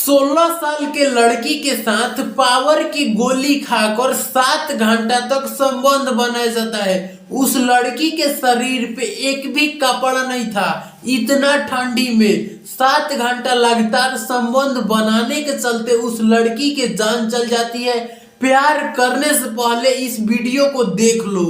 16 साल के लड़की के साथ पावर की गोली खाकर 7 घंटा तक संबंध बनाया जाता है। उस लड़की के शरीर पे एक भी कपड़ा नहीं था। इतना ठंडी में 7 घंटा लगातार संबंध बनाने के चलते उस लड़की के जान चल जाती है। प्यार करने से पहले इस वीडियो को देख लो।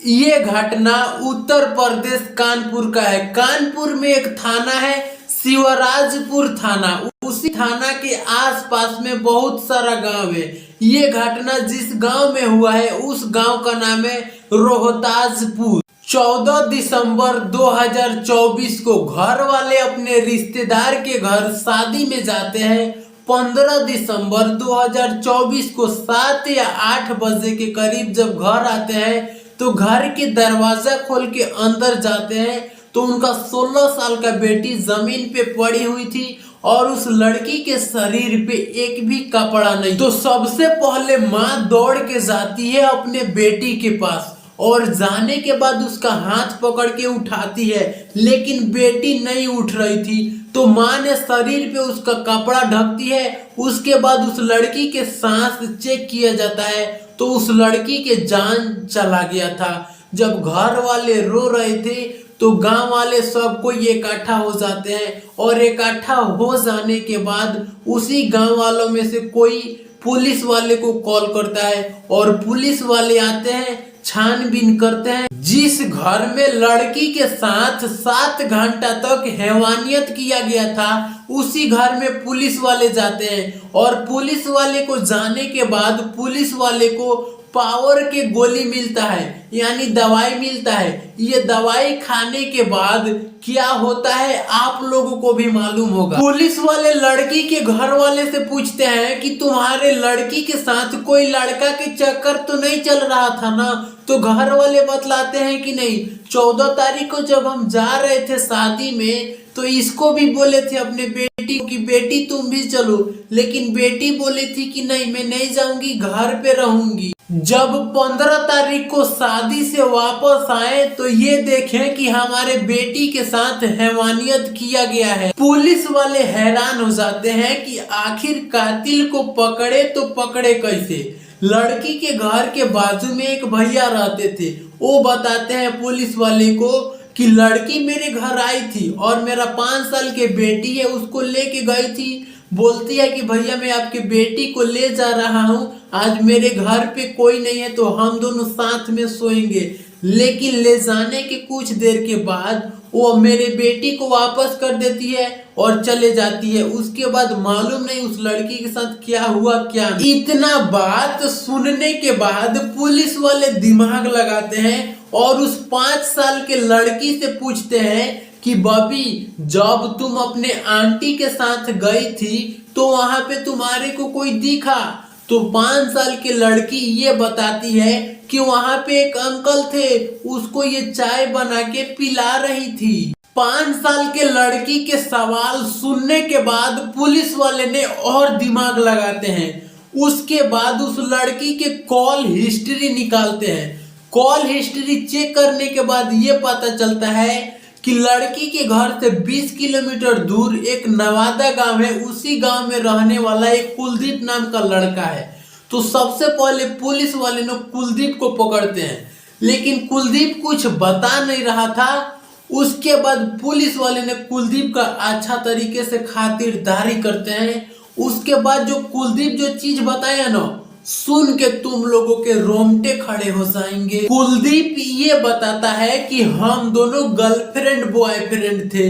ये घटना उत्तर प्रदेश कानपुर का है। कानपुर में एक थाना है शिवराजपुर थाना। उसी थाना के आसपास में बहुत सारा गांव है। ये घटना जिस गांव में हुआ है उस गांव का नाम है रोहताजपुर। 14 दिसंबर 2024 को घर वाले अपने रिश्तेदार के घर शादी में जाते हैं। 15 दिसंबर 2024 को 7 या 8 बजे के करीब जब घर आते हैं तो घर के दरवाजा खोल के अंदर जाते हैं तो उनका 16 साल का बेटी जमीन पे पड़ी हुई थी और उस लड़की के शरीर पे एक भी कपड़ा नहीं। तो सबसे पहले माँ दौड़ के जाती है अपने बेटी के पास और जाने के बाद उसका हाथ पकड़ के उठाती है, लेकिन बेटी नहीं उठ रही थी। तो माँ ने शरीर पे उसका कपड़ा ढकती है। उसके बाद उस लड़की के सांस चेक किया जाता है तो उस लड़की के जान चला गया था। जब घर वाले रो रहे थे तो गांव वाले सब कोई इकट्ठा हो जाते हैं और इकट्ठा हो जाने के बाद उसी गांव वालों में से कोई पुलिस वाले को कॉल करता है और पुलिस वाले आते हैं, छानबीन करते हैं। जिस घर में लड़की के साथ 7 घंटा तक हैवानियत किया गया था उसी घर में पुलिस वाले जाते हैं और पुलिस वाले को जाने के बाद पुलिस वाले को पावर के गोली मिलता है, यानी दवाई मिलता है। ये दवाई खाने के बाद क्या होता है आप लोगों को भी मालूम होगा। पुलिस वाले लड़की के घर वाले से पूछते हैं कि तुम्हारे लड़की के साथ कोई लड़का के चक्कर तो नहीं चल रहा था ना? तो घर वाले बतलाते हैं कि नहीं, 14 तारीख को जब हम जा रहे थे शादी में तो इसको भी बोले थे अपने बेटी की बेटी तुम भी चलो, लेकिन बेटी बोली थी कि नहीं मैं नहीं जाऊंगी, घर पे रहूंगी। जब 15 तारीख को शादी से वापस आए तो ये देखें कि हमारे बेटी के साथ हैवानियत किया गया है। पुलिस वाले हैरान हो जाते हैं कि आखिर कातिल को पकड़े तो पकड़े कैसे। लड़की के घर के बाजू में एक भैया रहते थे। वो बताते हैं पुलिस वाले को कि लड़की मेरे घर आई थी और मेरा 5 साल की बेटी है उसको लेके गई थी। बोलती है कि भैया मैं आपकी बेटी को ले जा रहा हूँ, आज मेरे घर पे कोई नहीं है तो हम दोनों साथ में सोएंगे। लेकिन ले जाने के कुछ देर के बाद वो मेरे बेटी को वापस कर देती है और चले जाती है। उसके बाद मालूम नहीं उस लड़की के साथ क्या हुआ क्या नहीं। इतना बात सुनने के बाद पुलिस वाले दिमाग लगाते हैं और उस 5 साल के लड़की से पूछते हैं कि बबी जब तुम अपने आंटी के साथ गई थी तो वहां पे तुम्हारे को कोई दिखा? तो 5 साल की लड़की ये बताती है कि वहां पे एक अंकल थे, उसको ये चाय बना के पिला रही थी। 5 साल के लड़की के सवाल सुनने के बाद पुलिस वाले ने और दिमाग लगाते हैं। उसके बाद उस लड़की के कॉल हिस्ट्री निकालते हैं। कॉल हिस्ट्री चेक करने के बाद ये पता चलता है कि लड़की के घर से 20 किलोमीटर दूर एक नवादा गांव है। उसी गांव में रहने वाला एक कुलदीप नाम का लड़का है। तो सबसे पहले पुलिस वाले ने कुलदीप को पकड़ते हैं, लेकिन कुलदीप कुछ बता नहीं रहा था। उसके बाद पुलिस वाले ने कुलदीप का अच्छा तरीके से खातिरदारी करते हैं। उसके बाद जो कुलदीप जो चीज बताया ना, सुन के तुम लोगों के रोंगटे खड़े हो जाएंगे। कुलदीप ये बताता है कि हम दोनों गर्लफ्रेंड बॉयफ्रेंड थे।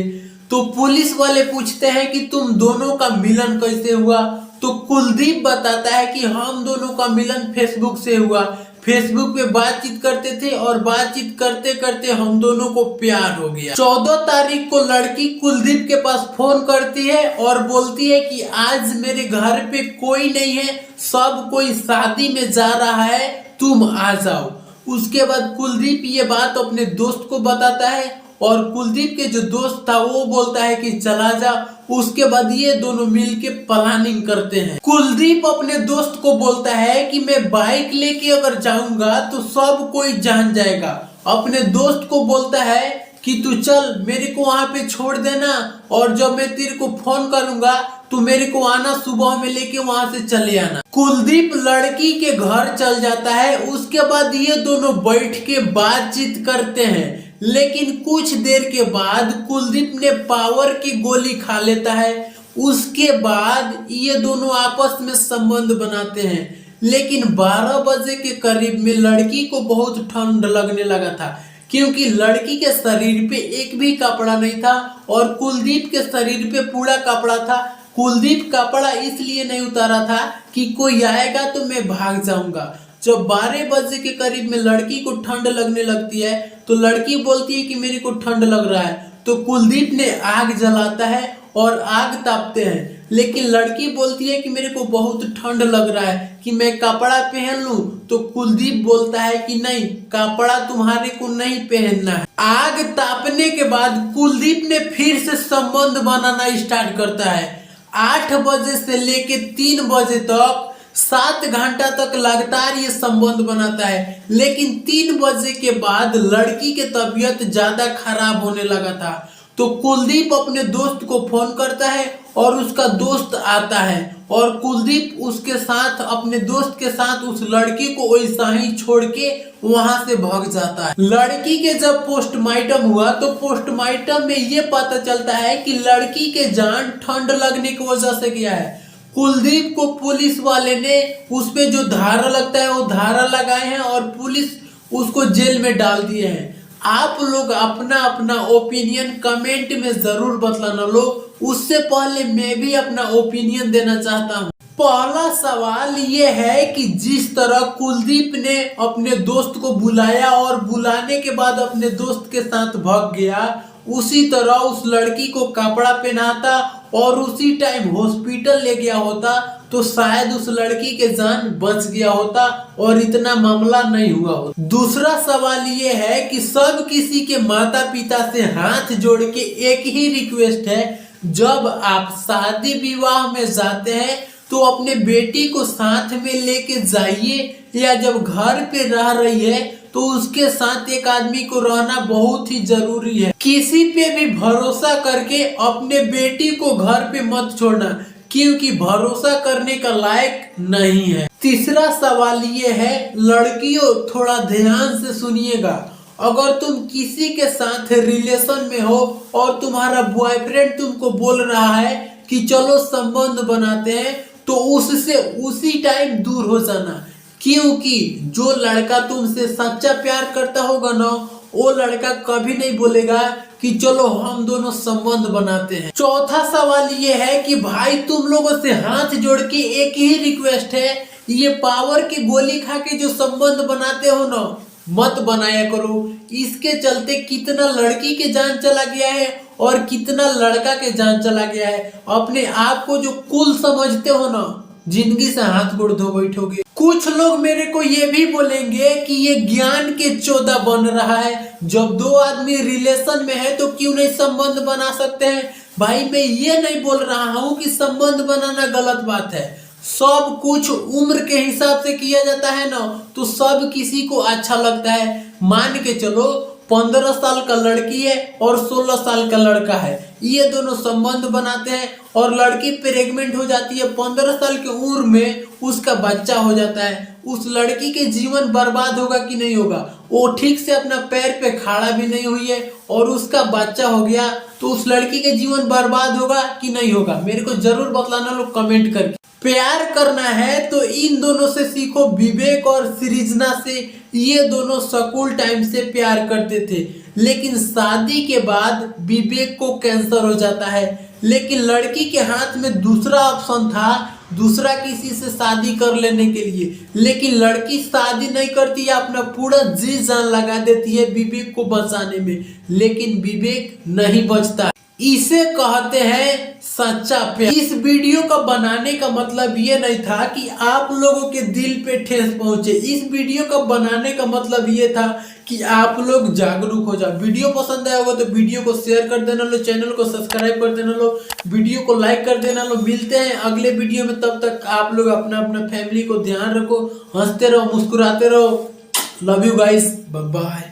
तो पुलिस वाले पूछते हैं कि तुम दोनों का मिलन कैसे हुआ? तो कुलदीप बताता है कि हम दोनों का मिलन फेसबुक से हुआ। फेसबुक पे बातचीत करते थे और बातचीत करते करते हम दोनों को प्यार हो गया। 14 तारीख को लड़की कुलदीप के पास फोन करती है और बोलती है कि आज मेरे घर पे कोई नहीं है, सब कोई शादी में जा रहा है, तुम आ जाओ। उसके बाद कुलदीप ये बात अपने दोस्त को बताता है और कुलदीप के जो दोस्त था वो बोलता है कि चला जा। उसके बाद ये दोनों मिलके प्लानिंग करते हैं। कुलदीप अपने दोस्त को बोलता है कि मैं बाइक लेके अगर जाऊंगा तो सब कोई जान जाएगा। अपने दोस्त को बोलता है कि तू चल मेरे को वहां पे छोड़ देना और जब मैं तेरे को फोन करूंगा तो मेरे को आना, सुबह में लेके वहां से चले आना। कुलदीप लड़की के घर चल जाता है। उसके बाद ये दोनों बैठ के बातचीत करते हैं, लेकिन कुछ देर के बाद कुलदीप ने पावर की गोली खा लेता है। उसके बाद ये दोनों आपस में संबंध बनाते हैं, लेकिन 12 बजे के करीब में लड़की को बहुत ठंड लगने लगा था, क्योंकि लड़की के शरीर पे एक भी कपड़ा नहीं था और कुलदीप के शरीर पे पूरा कपड़ा था। कुलदीप कपड़ा इसलिए नहीं उतारा था कि कोई आएगा तो मैं भाग जाऊंगा। जब 12 बजे के करीब में लड़की को ठंड लगने लगती है तो लड़की बोलती है कि मेरे को ठंड लग रहा है, तो कुलदीप ने आग जलाता है और आग तापते हैं, लेकिन लड़की बोलती है कि मेरे को बहुत ठंड लग रहा है कि मैं कपड़ा पहन लूं, तो कुलदीप बोलता है कि नहीं, कपड़ा तुम्हारे को नहीं पहनना है। आग तापने के बाद कुलदीप ने फिर से संबंध बनाना स्टार्ट करता है। 8 बजे से लेके 3 बजे तक 7 घंटा तक लगातार ये संबंध बनाता है, लेकिन 3 बजे के बाद लड़की की तबीयत ज्यादा खराब होने लगा था। तो कुलदीप अपने दोस्त को फोन करता है और उसका दोस्त आता है और कुलदीप उसके साथ, अपने दोस्त के साथ उस लड़की को वैसा ही छोड़ के वहां से भाग जाता है। लड़की के जब पोस्टमार्टम हुआ तो पोस्टमार्टम में ये पता चलता है कि लड़की के जान ठंड लगने की वजह से गया है। कुलदीप को पुलिस वाले ने उस पे जो धारा लगता है वो धारा लगाए हैं और पुलिस उसको जेल में डाल दिए हैं। आप लोग अपना अपना ओपिनियन कमेंट में जरूर बतलाना। लो, उससे पहले मैं भी अपना ओपिनियन देना चाहता हूँ। पहला सवाल ये है कि जिस तरह कुलदीप ने अपने दोस्त को बुलाया और बुलाने के बाद अपने दोस्त के साथ भाग गया, उसी तरह उस लड़की को कपड़ा पहनाता और उसी टाइम हॉस्पिटल ले गया होता तो शायद उस लड़की के जान बच गया होता और इतना मामला नहीं हुआ होता। दूसरा सवाल ये है कि सब किसी के माता पिता से हाथ जोड़ के एक ही रिक्वेस्ट है, जब आप शादी विवाह में जाते हैं तो अपने बेटी को साथ में लेके जाइए, या जब घर पे रह रही है तो उसके साथ एक आदमी को रहना बहुत ही जरूरी है। किसी पे भी भरोसा करके अपने बेटी को घर पे मत छोड़ना, क्योंकि भरोसा करने का लायक नहीं है। तीसरा सवाल ये है, लड़कियों थोड़ा ध्यान से सुनिएगा। अगर तुम किसी के साथ रिलेशन में हो और तुम्हारा बॉयफ्रेंड तुमको बोल रहा है कि चलो संबंध बनाते हैं, तो उससे उसी टाइम दूर हो जाना, क्योंकि जो लड़का तुमसे सच्चा प्यार करता होगा ना, वो लड़का कभी नहीं बोलेगा कि चलो हम दोनों संबंध बनाते हैं। चौथा सवाल ये है कि भाई तुम लोगों से हाथ जोड़ के एक ही रिक्वेस्ट है, ये पावर की गोली खा के जो संबंध बनाते हो ना, मत बनाया करो। इसके चलते कितना लड़की के जान चला गया है और कितना लड़का के जान चला गया है। अपने आप को जो कुल समझते हो ना, जिंदगी से हाथ गोड़ धो बैठोगे। कुछ लोग मेरे को ये भी बोलेंगे कि ये ज्ञान के चौदह बन रहा है, जब दो आदमी रिलेशन में है तो क्यों नहीं संबंध बना सकते हैं। भाई मैं ये नहीं बोल रहा हूँ कि संबंध बनाना गलत बात है, सब कुछ उम्र के हिसाब से किया जाता है ना, तो सब किसी को अच्छा लगता है। मान के चलो 15 साल का लड़की है और 16 साल का लड़का है, ये दोनों संबंध बनाते हैं और लड़की प्रेग्नेंट हो जाती है। 15 साल की उम्र में उसका बच्चा हो जाता है। उस लड़की के जीवन बर्बाद होगा कि नहीं होगा? वो ठीक से अपना पैर पे खड़ा भी नहीं हुई है और उसका बच्चा हो गया, तो उस लड़की के जीवन बर्बाद होगा कि नहीं होगा? मेरे को जरूर बतलाना लोग कमेंट करके। प्यार करना है तो इन दोनों से सीखो, विवेक और सृजना से। ये दोनों स्कूल टाइम से प्यार करते थे, लेकिन शादी के बाद विवेक को कैंसर हो जाता है, लेकिन लड़की के हाथ में दूसरा ऑप्शन था, दूसरा किसी से शादी कर लेने के लिए, लेकिन लड़की शादी नहीं करती है, अपना पूरा जी जान लगा देती है विवेक को बचाने में, लेकिन विवेक नहीं बचता। इसे कहते हैं सच्चा प्यार। इस वीडियो का बनाने का मतलब ये नहीं था कि आप लोगों के दिल पे ठेस पहुंचे। इस वीडियो का बनाने का मतलब ये था कि आप लोग जागरूक हो जाओ। वीडियो पसंद आया होगा तो वीडियो को शेयर कर देना लो, चैनल को सब्सक्राइब कर देना लो, वीडियो को लाइक कर देना लो। मिलते हैं अगले वीडियो में, तब तक आप लोग अपना अपना फैमिली को ध्यान रखो, हंसते रहो, मुस्कुराते रहो। Love you guys, bye bye.